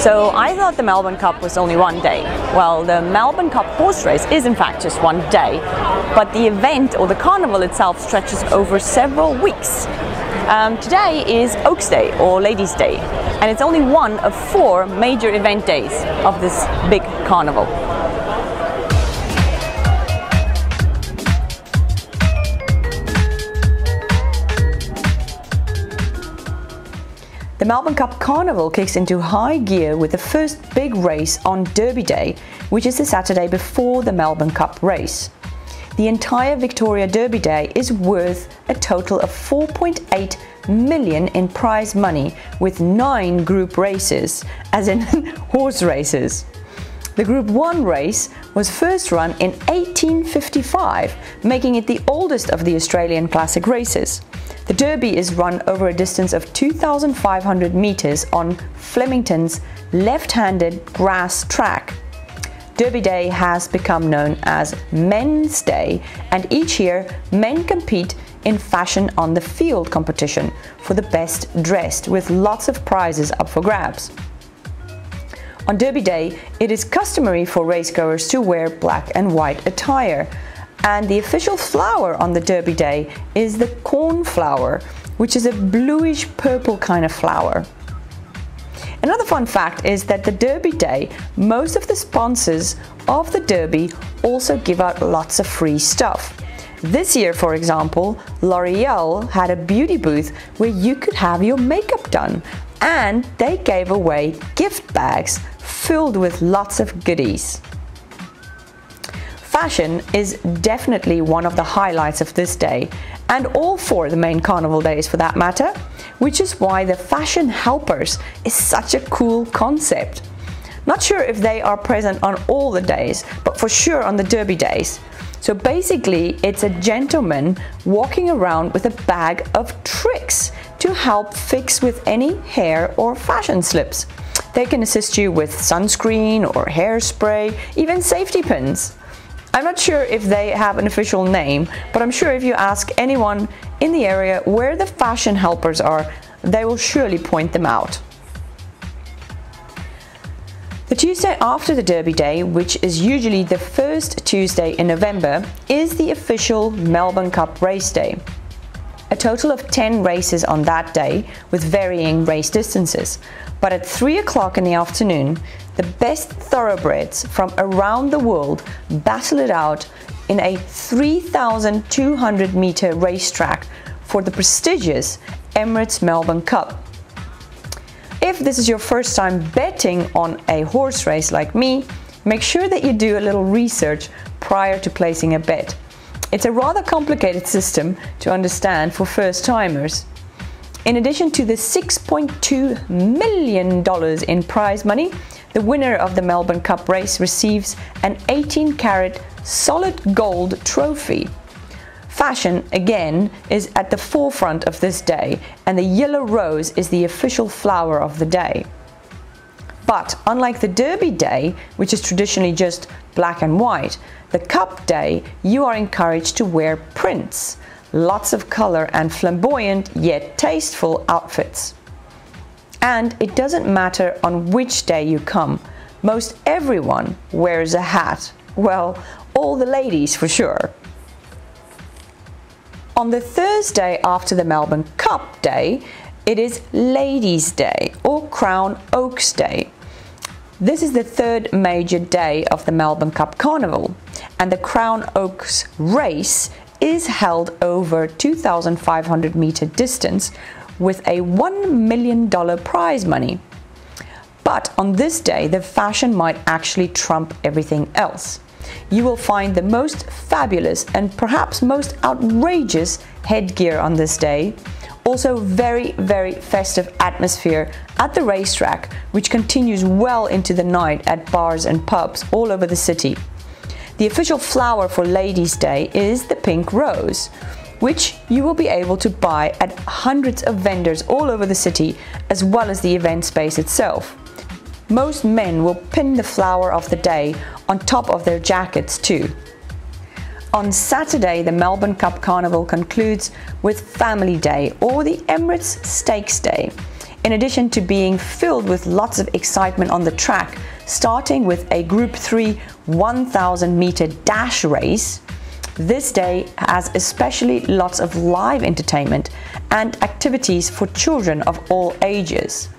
So I thought the Melbourne Cup was only one day. Well, the Melbourne Cup horse race is in fact just one day, but the event or the carnival itself stretches over several weeks. Today is Oaks Day or Ladies' Day, and it's only one of 4 major event days of this big carnival. The Melbourne Cup Carnival kicks into high gear with the first big race on Derby Day, which is the Saturday before the Melbourne Cup race. The entire Victoria Derby Day is worth a total of 4.8 million in prize money, with 9 group races, as in horse races. The Group 1 race was first run in 1855, making it the oldest of the Australian classic races. The Derby is run over a distance of 2,500 metres on Flemington's left-handed grass track. Derby Day has become known as Men's Day, and each year men compete in fashion on the field competition for the best dressed, with lots of prizes up for grabs. On Derby Day, it is customary for racegoers to wear black and white attire, and the official flower on the Derby Day is the cornflower, which is a bluish purple kind of flower. Another fun fact is that the Derby Day, most of the sponsors of the Derby also give out lots of free stuff. This year, for example, L'Oreal had a beauty booth where you could have your makeup done, and they gave away gift bags filled with lots of goodies. Fashion is definitely one of the highlights of this day, and all 4 the main carnival days for that matter, which is why the fashion helpers is such a cool concept. Not sure if they are present on all the days, but for sure on the Derby days. So basically it's a gentleman walking around with a bag of tricks to help fix with any hair or fashion slips. They can assist you with sunscreen or hairspray, even safety pins. I'm not sure if they have an official name, but I'm sure if you ask anyone in the area where the fashion helpers are, they will surely point them out. The Tuesday after the Derby Day, which is usually the first Tuesday in November, is the official Melbourne Cup Race Day. A total of 10 races on that day, with varying race distances. But at 3 o'clock in the afternoon, the best thoroughbreds from around the world battle it out in a 3,200 metre racetrack for the prestigious Emirates Melbourne Cup. If this is your first time betting on a horse race like me, make sure that you do a little research prior to placing a bet. It's a rather complicated system to understand for first-timers. In addition to the $6.2 million in prize money, the winner of the Melbourne Cup race receives an 18-carat solid gold trophy. Fashion, again, is at the forefront of this day, and the yellow rose is the official flower of the day. But unlike the Derby Day, which is traditionally just black and white, the Cup Day, you are encouraged to wear prints, lots of color and flamboyant yet tasteful outfits. And it doesn't matter on which day you come, most everyone wears a hat. Well, all the ladies for sure. On the Thursday after the Melbourne Cup Day, it is Ladies' Day or Crown Oaks Day. This is the 3rd major day of the Melbourne Cup Carnival, and the Crown Oaks race is held over 2,500 metre distance with a $1 million prize money. But on this day, the fashion might actually trump everything else. You will find the most fabulous and perhaps most outrageous headgear on this day. Also very, very festive atmosphere at the racetrack, which continues well into the night at bars and pubs all over the city. The official flower for Ladies' Day is the pink rose, which you will be able to buy at hundreds of vendors all over the city, as well as the event space itself. Most men will pin the flower of the day on top of their jackets too. On Saturday, the Melbourne Cup Carnival concludes with Family Day or the Emirates Stakes Day. in addition to being filled with lots of excitement on the track, starting with a Group 3 1000 meter dash race. This day has especially lots of live entertainment and activities for children of all ages.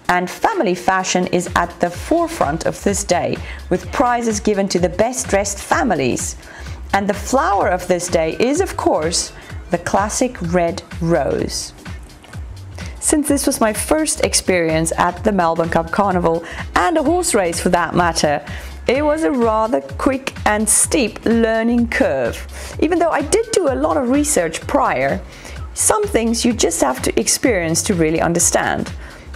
And family fashion is at the forefront of this day, with prizes given to the best dressed families. And the flower of this day is, of course, the classic red rose. Since this was my first experience at the Melbourne Cup Carnival, and a horse race for that matter, it was a rather quick and steep learning curve. Even though I did do a lot of research prior, some things you just have to experience to really understand.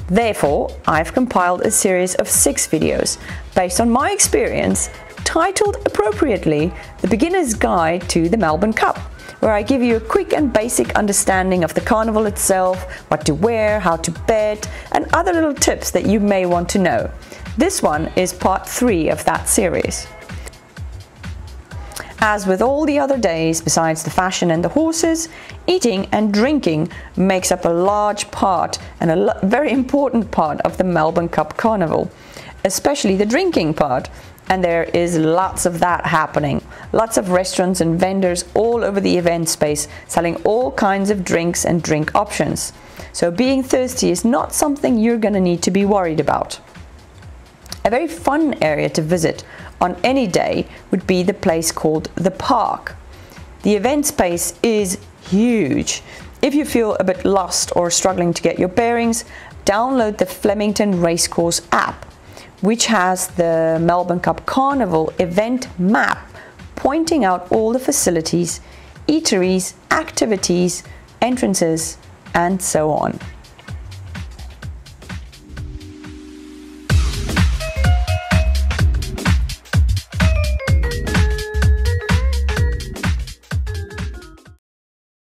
Therefore, I've compiled a series of 6 videos based on my experience, titled appropriately The Beginner's Guide to the Melbourne Cup, where I give you a quick and basic understanding of the carnival itself, what to wear, how to bet, and other little tips that you may want to know. This one is part 3 of that series. As with all the other days, besides the fashion and the horses, eating and drinking makes up a large part and a very important part of the Melbourne Cup Carnival, especially the drinking part. And there is lots of that happening. Lots of restaurants and vendors all over the event space selling all kinds of drinks and drink options. So being thirsty is not something you're going to need to be worried about. A very fun area to visit on any day would be the place called the Park. The event space is huge. If you feel a bit lost or struggling to get your bearings, download the Flemington Racecourse app, which has the Melbourne Cup Carnival event map pointing out all the facilities, eateries, activities, entrances, and so on.